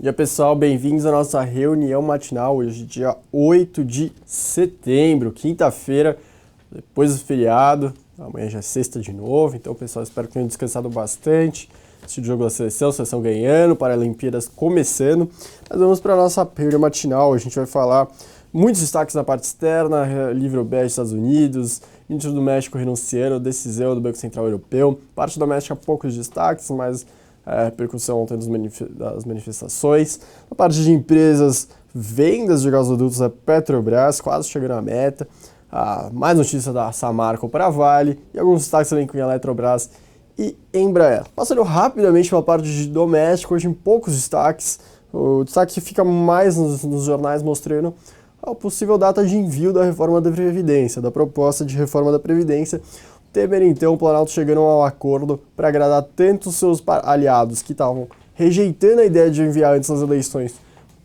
Dia pessoal, bem-vindos à nossa reunião matinal, hoje dia 8 de setembro, quinta-feira, depois do feriado, amanhã já é sexta de novo, então pessoal, espero que tenham descansado bastante, assistido o jogo da seleção ganhando, Paralimpíadas começando, mas vamos para a nossa reunião matinal, a gente vai falar muitos destaques na parte externa, livro bege dos Estados Unidos, índice do México renunciando, decisão do Banco Central Europeu, parte doméstica poucos destaques, mas repercussão ontem das manifestações. Na parte de empresas, vendas de gasodutos da Petrobras, quase chegando à meta. Mais notícia da Samarco para a Vale e alguns destaques também com a Eletrobras e Embraer. Passando rapidamente pela parte de doméstico, hoje em poucos destaques. O destaque fica mais nos jornais mostrando a possível data de envio da reforma da Previdência, da proposta de reforma da Previdência. Temer, então, o Planalto chegando ao acordo para agradar tanto os seus aliados que estavam rejeitando a ideia de enviar antes das eleições,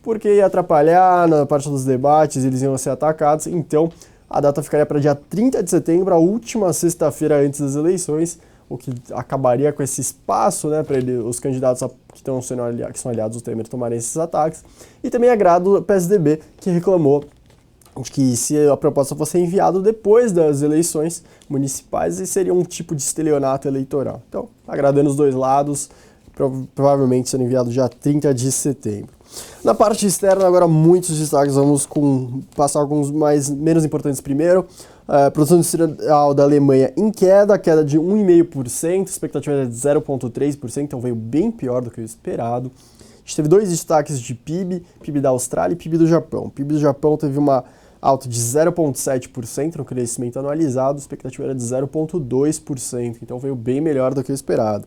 porque ia atrapalhar na parte dos debates, eles iam ser atacados, então a data ficaria para dia 30 de setembro, a última sexta-feira antes das eleições, o que acabaria com esse espaço, né, para os candidatos que são aliados do Temer tomarem esses ataques, e também agrado o PSDB, que reclamou de que se a proposta fosse enviada depois das eleições municipais, seria um tipo de estelionato eleitoral. Então, agradando os dois lados, provavelmente sendo enviado dia 30 de setembro. Na parte externa, agora muitos destaques, vamos passar alguns menos importantes primeiro. Produção industrial da Alemanha em queda de 1,5%, expectativa era de 0,3%, então veio bem pior do que o esperado. A gente teve dois destaques de PIB, PIB da Austrália e PIB do Japão. O PIB do Japão teve uma alta de 0,7% no crescimento anualizado, a expectativa era de 0,2%, então veio bem melhor do que o esperado.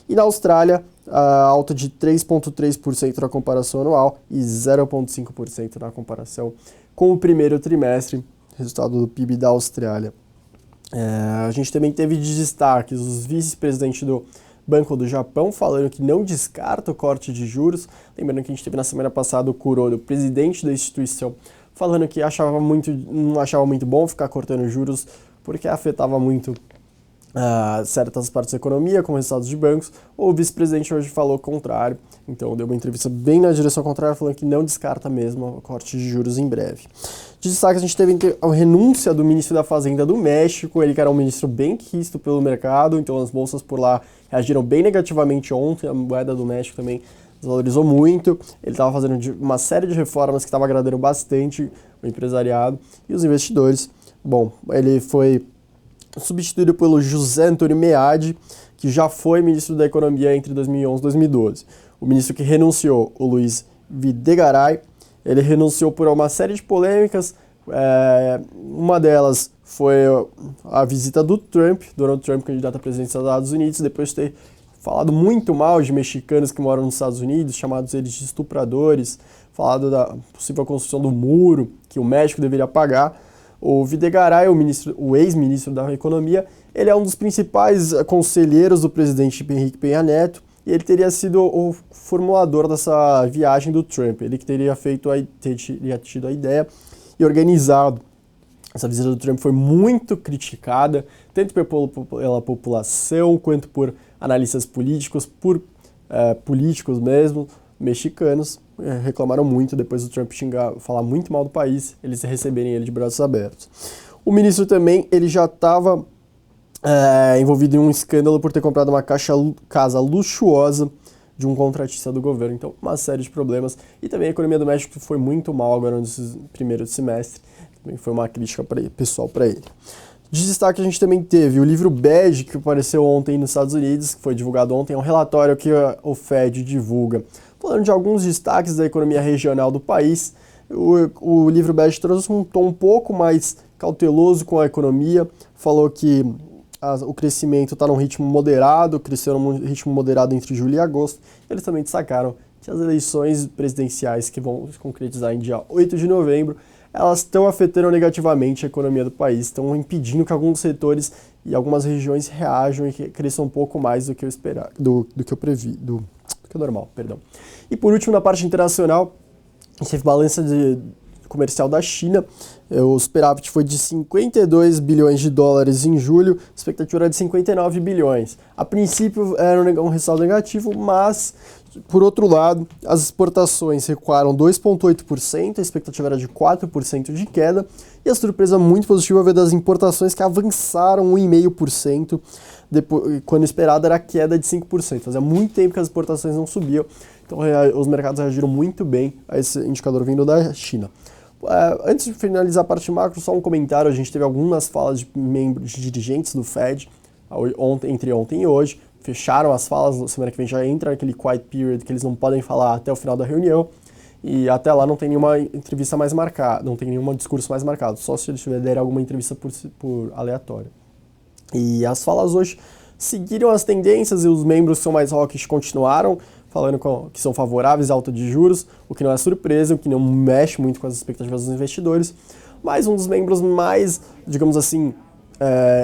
E na Austrália, a alta de 3,3% na comparação anual e 0,5% na comparação com o primeiro trimestre, resultado do PIB da Austrália. A gente também teve de destaques os vice-presidentes do Banco do Japão falando que não descarta o corte de juros. Lembrando que a gente teve na semana passada o Kuroda, o presidente da instituição, falando que não achava muito bom ficar cortando juros porque afetava muito certas partes da economia, como resultados de bancos. O vice-presidente hoje falou o contrário, então deu uma entrevista bem na direção contrária, falando que não descarta mesmo o corte de juros em breve. De destaque, a gente teve a renúncia do ministro da Fazenda do México, ele que era um ministro bem quisto pelo mercado, então as bolsas por lá reagiram bem negativamente ontem, a moeda do México também desvalorizou muito, ele estava fazendo uma série de reformas que estava agradando bastante o empresariado e os investidores. Bom, ele foi substituído pelo José Antônio Meade, que já foi ministro da Economia entre 2011 e 2012. O ministro que renunciou, o Luiz Videgaray, ele renunciou por uma série de polêmicas, uma delas foi a visita do Donald Trump, candidato a presidente dos Estados Unidos, depois de ter falado muito mal de mexicanos que moram nos Estados Unidos, chamados eles de estupradores, falado da possível construção do muro que o México deveria pagar. O Videgaray, o ex-ministro da Economia, ele é um dos principais conselheiros do presidente Henrique Peña Neto e ele teria sido o formulador dessa viagem do Trump. Ele que teria tido a ideia e organizado. Essa visita do Trump foi muito criticada, tanto pela população quanto por analistas políticos, por políticos mesmo, mexicanos, reclamaram muito depois do Trump falar muito mal do país, eles receberem ele de braços abertos. O ministro também, ele já estava envolvido em um escândalo por ter comprado uma casa luxuosa de um contratista do governo, então uma série de problemas. E também a economia do México foi muito mal agora no primeiro semestre, também foi uma crítica pessoal para ele. De destaque a gente também teve o livro bege que apareceu ontem nos Estados Unidos, que foi divulgado ontem, é um relatório que o Fed divulga, falando de alguns destaques da economia regional do país. O livro bege trouxe um tom um pouco mais cauteloso com a economia, falou que o crescimento está num ritmo moderado, cresceu num ritmo moderado entre julho e agosto. Eles também destacaram que as eleições presidenciais que vão se concretizar em dia 8 de novembro, elas estão afetando negativamente a economia do país, estão impedindo que alguns setores e algumas regiões reajam e cresçam um pouco mais do que eu esperava, do que o normal, perdão. E por último, na parte internacional, a gente teve balança comercial da China, o superávit foi de 52 bilhões de dólares em julho, a expectativa era de 59 bilhões. A princípio era um resultado negativo, mas Por outro lado, as exportações recuaram 2,8%, a expectativa era de 4% de queda, e a surpresa muito positiva veio das importações que avançaram 1,5%, quando esperado era a queda de 5%. Fazia muito tempo que as exportações não subiam, então os mercados reagiram muito bem a esse indicador vindo da China. Antes de finalizar a parte macro, só um comentário, a gente teve algumas falas de membros, de dirigentes do Fed, entre ontem e hoje, fecharam as falas, semana que vem já entra aquele quiet period que eles não podem falar até o final da reunião, e até lá não tem nenhuma entrevista mais marcada, não tem nenhum discurso mais marcado, só se eles tiverem alguma entrevista por aleatório. E as falas hoje seguiram as tendências e os membros que são mais hawkish continuaram falando que são favoráveis à alta de juros, o que não é surpresa, o que não mexe muito com as expectativas dos investidores, mas um dos membros mais, digamos assim,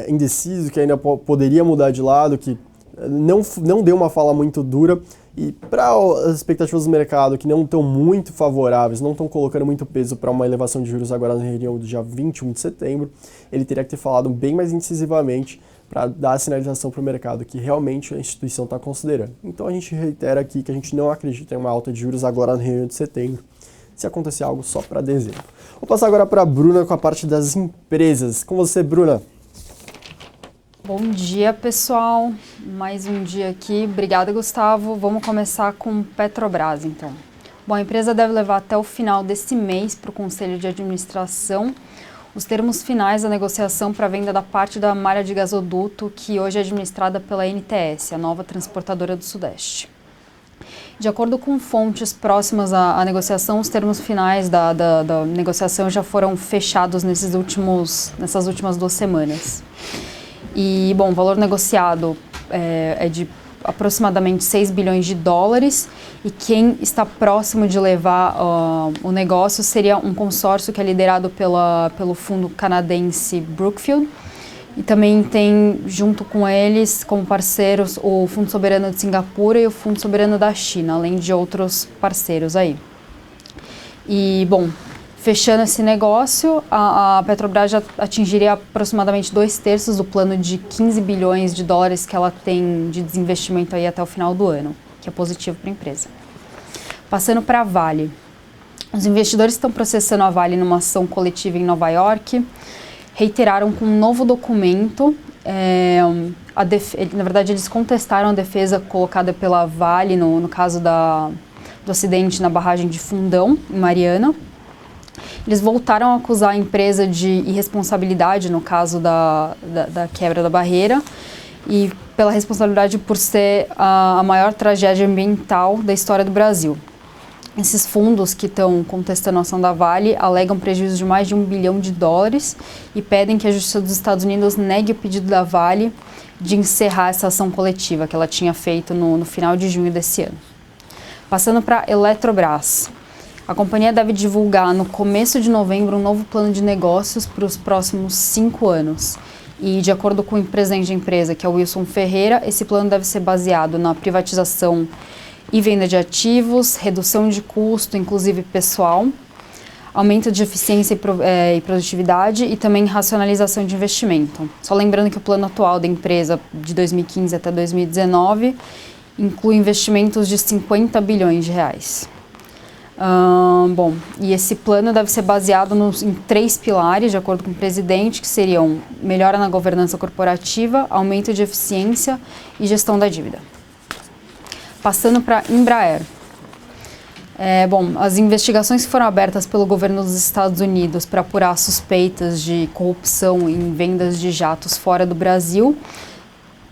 indeciso, que ainda poderia mudar de lado, que não deu uma fala muito dura, e para as expectativas do mercado que não estão muito favoráveis, não estão colocando muito peso para uma elevação de juros agora na reunião do dia 21 de setembro, ele teria que ter falado bem mais incisivamente para dar a sinalização para o mercado que realmente a instituição está considerando. Então a gente reitera aqui que a gente não acredita em uma alta de juros agora na reunião de setembro, se acontecer algo só para dezembro. Vou passar agora para a Bruna com a parte das empresas. Com você, Bruna. Bom dia, pessoal. Mais um dia aqui. Obrigada, Gustavo. Vamos começar com Petrobras, então. Bom, a empresa deve levar até o final desse mês para o Conselho de Administração os termos finais da negociação para a venda da parte da malha de gasoduto que hoje é administrada pela NTS, a nova transportadora do Sudeste. De acordo com fontes próximas à negociação, os termos finais da negociação já foram fechados nessas últimas 2 semanas. E, bom, o valor negociado é de aproximadamente 6 bilhões de dólares e quem está próximo de levar o negócio seria um consórcio que é liderado pelo fundo canadense Brookfield e também tem junto com eles como parceiros o Fundo Soberano de Singapura e o Fundo Soberano da China, além de outros parceiros aí. E, bom, fechando esse negócio, a Petrobras já atingiria aproximadamente 2/3 do plano de 15 bilhões de dólares que ela tem de desinvestimento aí até o final do ano, que é positivo para a empresa. Passando para a Vale. Os investidores estão processando a Vale numa ação coletiva em Nova York, reiteraram com um novo documento, na verdade eles contestaram a defesa colocada pela Vale no caso do acidente na barragem de Fundão, em Mariana. Eles voltaram a acusar a empresa de irresponsabilidade no caso da quebra da barreira e pela responsabilidade por ser a maior tragédia ambiental da história do Brasil. Esses fundos que estão contestando a ação da Vale alegam prejuízo de mais de 1 bilhão de dólares e pedem que a Justiça dos Estados Unidos negue o pedido da Vale de encerrar essa ação coletiva que ela tinha feito no final de junho desse ano. Passando para a Eletrobras. A companhia deve divulgar no começo de novembro um novo plano de negócios para os próximos 5 anos. E, de acordo com o presidente da empresa, que é o Wilson Ferreira, esse plano deve ser baseado na privatização e venda de ativos, redução de custo, inclusive pessoal, aumento de eficiência e produtividade e também racionalização de investimento. Só lembrando que o plano atual da empresa, de 2015 até 2019, inclui investimentos de 50 bilhões de reais. Bom, e esse plano deve ser baseado em 3 pilares, de acordo com o presidente, que seriam melhora na governança corporativa, aumento de eficiência e gestão da dívida. Passando para Embraer. Bom, as investigações que foram abertas pelo governo dos Estados Unidos para apurar suspeitas de corrupção em vendas de jatos fora do Brasil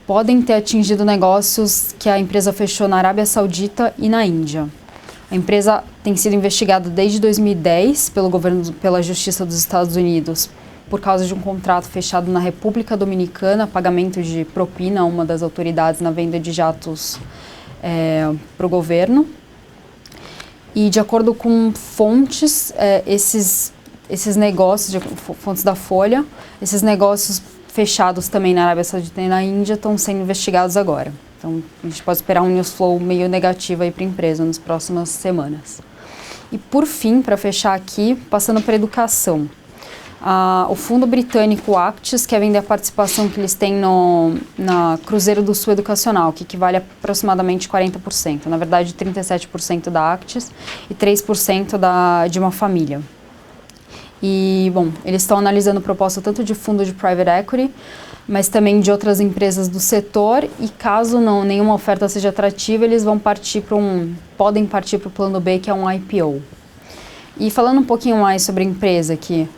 podem ter atingido negócios que a empresa fechou na Arábia Saudita e na Índia. A empresa tem sido investigada desde 2010 pela Justiça dos Estados Unidos por causa de um contrato fechado na República Dominicana, pagamento de propina a uma das autoridades na venda de jatos para o governo. E de acordo com fontes, esses negócios, fontes da Folha, esses negócios fechados também na Arábia Saudita e na Índia estão sendo investigados agora. Então, a gente pode esperar um news flow meio negativo aí para a empresa nas próximas semanas. E por fim, para fechar aqui, passando para a educação. O fundo britânico Actis quer vender a participação que eles têm na Cruzeiro do Sul Educacional, que equivale a aproximadamente 40%. Na verdade, 37% da Actis e 3% de uma família. E, bom, eles estão analisando proposta tanto de fundo de private equity, mas também de outras empresas do setor, e caso nenhuma oferta seja atrativa, eles podem partir para o plano B, que é um IPO. E falando um pouquinho mais sobre a empresa aqui,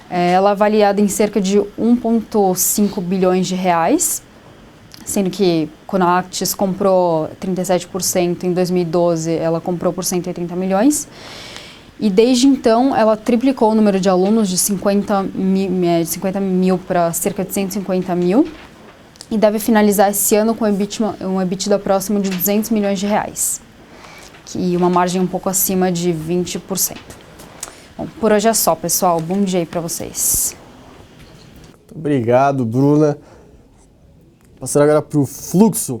ela é avaliada em cerca de 1,5 bilhões de reais, sendo que quando a Actis comprou 37% em 2012, ela comprou por 180 milhões. E desde então, ela triplicou o número de alunos de 50 mil para cerca de 150 mil e deve finalizar esse ano com um EBITDA próximo de 200 milhões de reais, e uma margem um pouco acima de 20%. Bom, por hoje é só, pessoal. Bom dia aí para vocês. Muito obrigado, Bruna. Passando agora para o fluxo.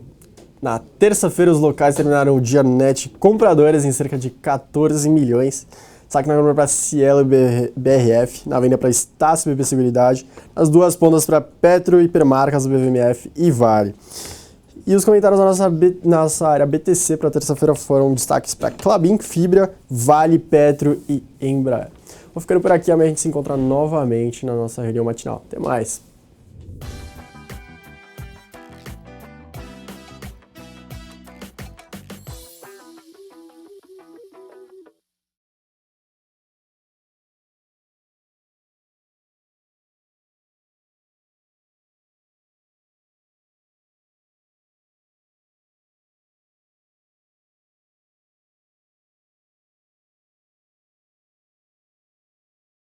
Na terça-feira, os locais terminaram o dia no net compradores em cerca de 14 milhões. Destaque na compra para Cielo e BRF, na venda para Estácio e BP Seguridade, as duas pontas para Petro e Hipermarcas, BVMF e Vale. E os comentários da nossa área BTC para terça-feira foram destaques para Klabin, Fibra, Vale, Petro e Embraer. Vou ficando por aqui, amanhã a gente se encontra novamente na nossa reunião matinal. Até mais!